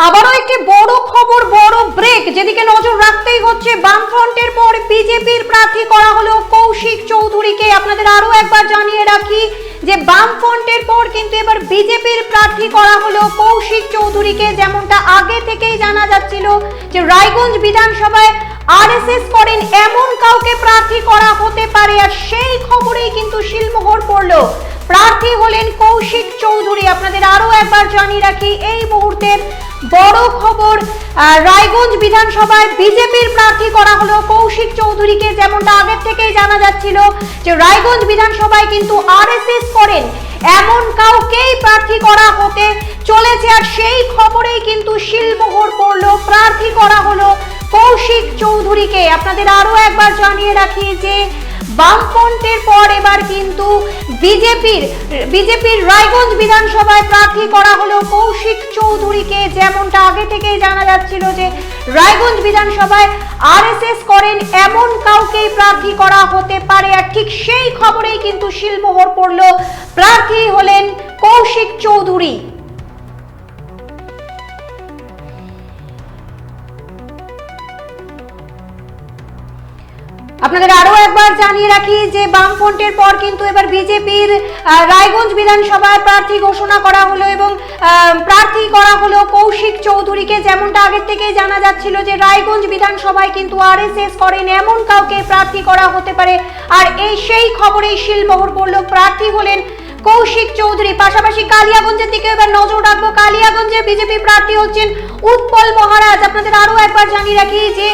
আবারও একটি বড় খবর, বড় ব্রেক, যেদিকে নজর রাখতেই হচ্ছে। বামফ্রন্টের পর বিজেপির প্রার্থী করা হলো কৌশিক চৌধুরীকে। আপনাদের আরো একবার জানিয়ে রাখি যে বামফ্রন্টের পর কিন্তু এবার বিজেপির প্রার্থী করা হলো কৌশিক চৌধুরীকে। যেমনটা আগে থেকেই জানা যাচ্ছিল যে রায়গঞ্জ বিধানসভায় আরএসএস করেন এমন কাউকে প্রার্থী করা হতে পারে, আর সেই খবরেই কিন্তু শিলমোহর পড়লো। প্রার্থী হলেন কৌশিক চৌধুরী। আপনাদের আরো একবার জানিয়ে রাখি এই মুহূর্তের বড় খবর, রায়গঞ্জ বিধানসভায় বিজেপির প্রার্থী করা হলো কৌশিক চৌধুরীকে। যেমনটা আগের থেকেই জানা যাচ্ছিল যে রায়গঞ্জ বিধানসভায় কিন্তু আরএসএস করেন এমন কাউকেই প্রার্থী করা হতে চলেছে, আর সেই খবরেই কিন্তু শিলমোহর পড়লো। প্রার্থী করা হলো কৌশিক চৌধুরীকে। আপনাদের আরো একবার জানিয়ে রাখি যে বামফ্রন্টের পর এবার কিন্তু বিজেপির রায়গঞ্জ বিধানসভায় প্রার্থী করা হলো কৌশিক চৌধুরীকে। যেমনটা আগে থেকেই জানা যাচ্ছিল যে রায়গঞ্জ বিধানসভায় আরএসএস করেন এমন কাউকেই প্রার্থী করা হতে পারে, আর ঠিক সেই খবরেই কিন্তু শিলমোহর পড়লো। প্রার্থী হলেন কৌশিক চৌধুরী। আপনাদের আরো একবার জানিয়ে রাখি যে বামফ্রন্টের পর কিন্তু এবার বিজেপির রায়গঞ্জ বিধানসভায় প্রার্থী ঘোষণা করা হলো এবং প্রার্থী করা হলো কৌশিক চৌধুরীকে। যেমনটা আগের থেকেই জানা যাচ্ছিল যে রায়গঞ্জ বিধানসভায় কিন্তু আরএসএস করেন এমন কাউকে প্রার্থী করা হতে পারে, আর সেই খবরেই শিলমোহর পড়লো। প্রার্থী হলেন কৌশিক চৌধুরী। পাশাপাশি কালিয়াগঞ্জের দিকে এবার নজর রাখবো। কালিয়াগঞ্জে বিজেপি প্রার্থী হচ্ছেন উৎপল মহারাজ। আপনাদের আরো একবার জানিয়ে রাখি যে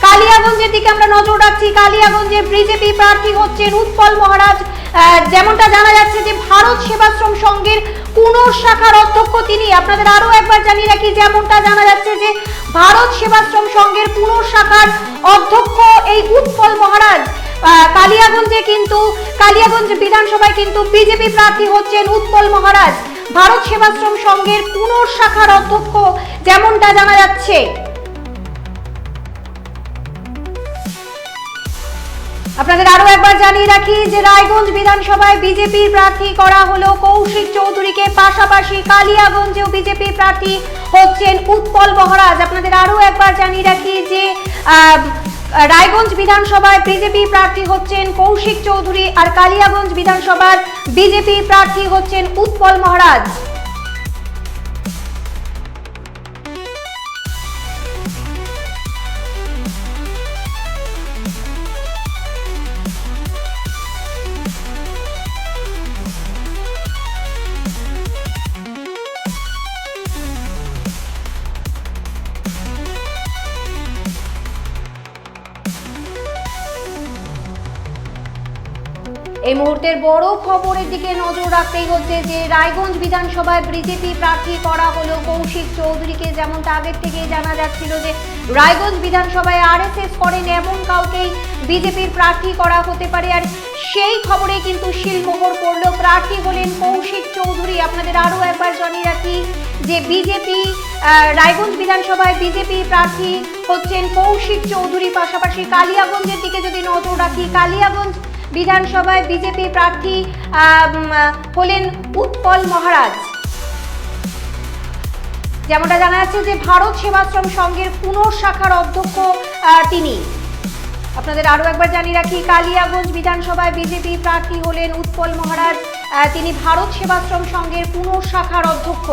কালিয়াগঞ্জের দিকে আমরা নজর রাখছি। কালিয়াগঞ্জে বিজেপি প্রার্থী হচ্ছেন উৎপল মহারাজ। যেমনটা জানা যাচ্ছে যে ভারত সেবাশ্রম সংঘের কুনোর শাখার অধ্যক্ষ তিনি। আপনাদের আরো একবার জানিয়ে রাখি যেমনটা জানা যাচ্ছে যে ভারত সেবাশ্রম সংঘের কুনোর শাখার অধ্যক্ষ এই উৎপল মহারাজ। কালিয়াগঞ্জ বিধানসভায় কিন্তু বিজেপি প্রার্থী হচ্ছেন উৎপল মহারাজ, ভারত সেবাশ্রম সংঘের কুনোর শাখার অধ্যক্ষ, যেমনটা জানা যাচ্ছে। আপনাদের আরো একবার জানিয়ে রাখি যে রায়গঞ্জ বিধানসভায় বিজেপির প্রার্থী করা হলো কৌশিক চৌধুরীকে। পাশাপাশি কালিয়াগঞ্জেও বিজেপি প্রার্থী হচ্ছেন উৎপল মহারাজ। আপনাদের আরো একবার জানিয়ে রাখি যে রায়গঞ্জ বিধানসভায় বিজেপি প্রার্থী হচ্ছেন কৌশিক চৌধুরী, আর কালিয়াগঞ্জ বিধানসভার বিজেপি প্রার্থী হচ্ছেন উৎপল মহারাজ। এই মুহূর্তের বড় খবরের দিকে নজর রাখতেই হচ্ছে যে রায়গঞ্জ বিধানসভায় বিজেপি প্রার্থী করা হলো কৌশিক চৌধুরীকে। যেমনটা আগের থেকেই জানা যাচ্ছিল যে রায়গঞ্জ বিধানসভায় আরএসএস করেন এমন কাউকেই বিজেপির প্রার্থী করা হতে পারে, আর সেই খবরে কিন্তু শিলমোহর পড়লো। প্রার্থী হলেন কৌশিক চৌধুরী। আপনাদের আরো একবার জানিয়ে রাখি যে রায়গঞ্জ বিধানসভায় বিজেপি প্রার্থী হচ্ছেন কৌশিক চৌধুরী। পাশাপাশি কালিয়াগঞ্জের দিকে যদি নজর রাখি, কালিয়াগঞ্জ বিধানসভায় বিজেপি প্রার্থী হলেন উৎপল মহারাজ। যেমনটা জানা যাচ্ছে যে ভারত সেবাশ্রম সংঘের কুনোর শাখার অধ্যক্ষ তিনি। আপনাদের আরো একবার জানিয়ে রাখি কালিয়াগঞ্জ বিধানসভায় বিজেপি প্রার্থী হলেন উৎপল মহারাজ। তিনি ভারত সেবাশ্রম সংঘের কুনোর শাখার অধ্যক্ষ।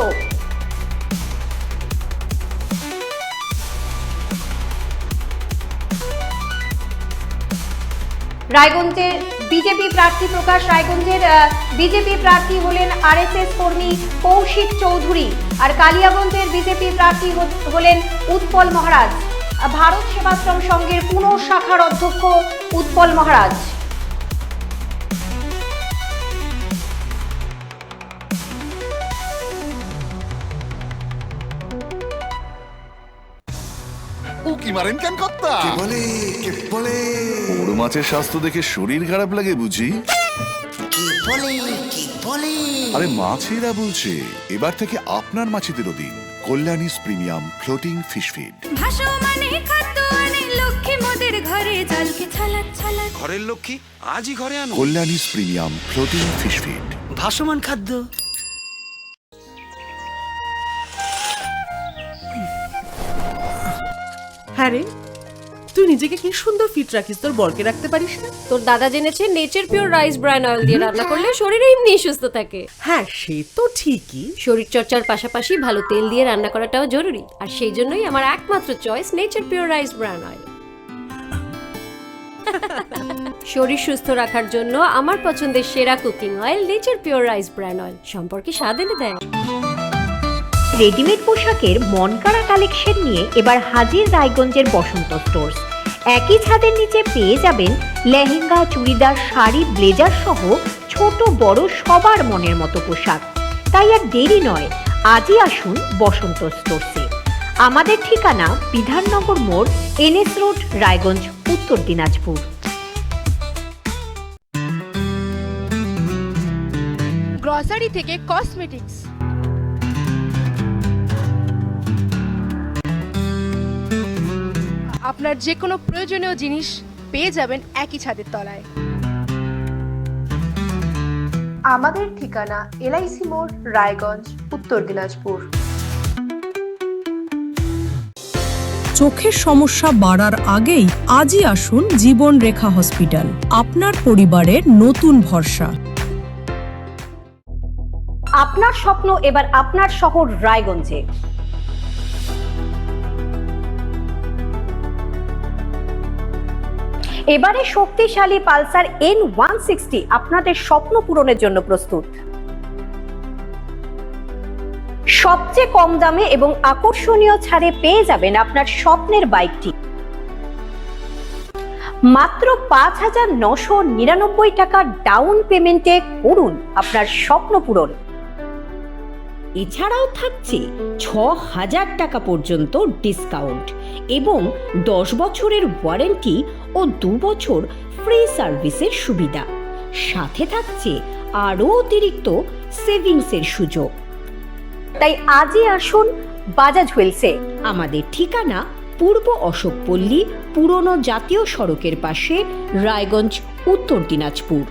রায়গঞ্জের বিজেপি প্রার্থী প্রকাশ। রায়গঞ্জের বিজেপি প্রার্থী হলেন আরএসএস কর্মী কৌশিক চৌধুরী, আর কালিয়াগঞ্জের বিজেপি প্রার্থী হলেন উৎপল মহারাজ, ভারত সেবাশ্রম সংঘের কুনোর শাখার অধ্যক্ষ উৎপল মহারাজ। উকি মারেন কেন কর্তা? কে বলে বড় মাছের স্বাস্থ্য দেখে শরীর খারাপ লাগে বুঝি? কি বলে আরে মাছেরা বলছে এবার থেকে আপনার মাছেদেরও দিন কল্যাণীস প্রিমিয়াম ফ্লোটিং ফিশ ফিড। ভাসমানে খাদ্য আনে লক্ষ্মী মোদের ঘরে জলকে ছালাত ছালাত। ঘরের লক্ষ্মী আজই ঘরে আনো কল্যাণীস প্রিমিয়াম ফ্লোটিং ফিশ ফিড। ভাসমান খাদ্য। হ্যাঁ রে, তুই নিজেকে কি সুন্দর ফিট রাখিস, তোর বরকে রাখতে পারিস না? তোর দাদা জেনেছে nature pure rice bran oil দিয়ে রান্না করলে শরীর এমনি সুস্থ থাকে। হ্যাঁ সে তো ঠিকই। শরীর চর্চার পাশাপাশি ভালো তেল দিয়ে রান্না করাটাও জরুরি, আর সেই জন্যই আমার একমাত্র choice nature pure rice bran oil. শরীর সুস্থ রাখার জন্য আমার পছন্দের সেরা cooking oil nature pure rice bran oil, সম্পর্কে স্বাদ এনে দেয়। রেডিমেড পোশাকের মনকাড়া কালেকশন নিয়ে এবার হাজির রায়গঞ্জের বসন্ত স্টোর্স। একই ছাদের নিচে পেয়ে যাবেন লেহেঙ্গা, চুড়িদার, শাড়ি, ব্লেজার সহ ছোট বড় সবার মনের মতো পোশাক। তাই আর দেরি নয়, আজই আসুন বসন্ত স্টোর্সে। আমাদের ঠিকানা বিধাননগর মোড়, NS রোড, রায়গঞ্জ, উত্তর দিনাজপুর। গ্রসারি থেকে কসমেটিক্স, আপনার যে কোনো প্রয়োজনীয় জিনিস পেয়ে যাবেন একই ছাদের তলায়। আমাদের ঠিকানা LIC মোড়, রায়গঞ্জ, উত্তর দিনাজপুর। চোখের সমস্যা বাড়ার আগেই আজই আসুন জীবন রেখা হসপিটাল, আপনার পরিবারের নতুন ভরসা। আপনার স্বপ্ন এবার আপনার শহর রায়গঞ্জে। এবারে শক্তিশালী পালসার N160 আপনাদের স্বপ্ন পূরণের জন্য প্রস্তুত। সবচেয়ে কম দামে এবং আকর্ষণীয় ছাড়ে পেয়ে যাবেন আপনার স্বপ্নের বাইকটি মাত্র ৫,৯৯৯ টাকা ডাউন পেমেন্টে। করুন আপনার স্বপ্ন পূরণ। এছাড়াও থাকছে ৬,০০০ টাকা পর্যন্ত ডিসকাউন্ট এবং ১০ বছরের ওয়ারেন্টি ও ২ বছর ফ্রি সার্ভিসের সুবিধা। সাথে থাকছে আরও অতিরিক্ত সেভিংসের সুযোগ। তাই আজই আসুন বাজাজ হুইলসে। আমাদের ঠিকানা পূর্ব অশোকপল্লী, পুরনো জাতীয় সড়কের পাশে, রায়গঞ্জ, উত্তর দিনাজপুর।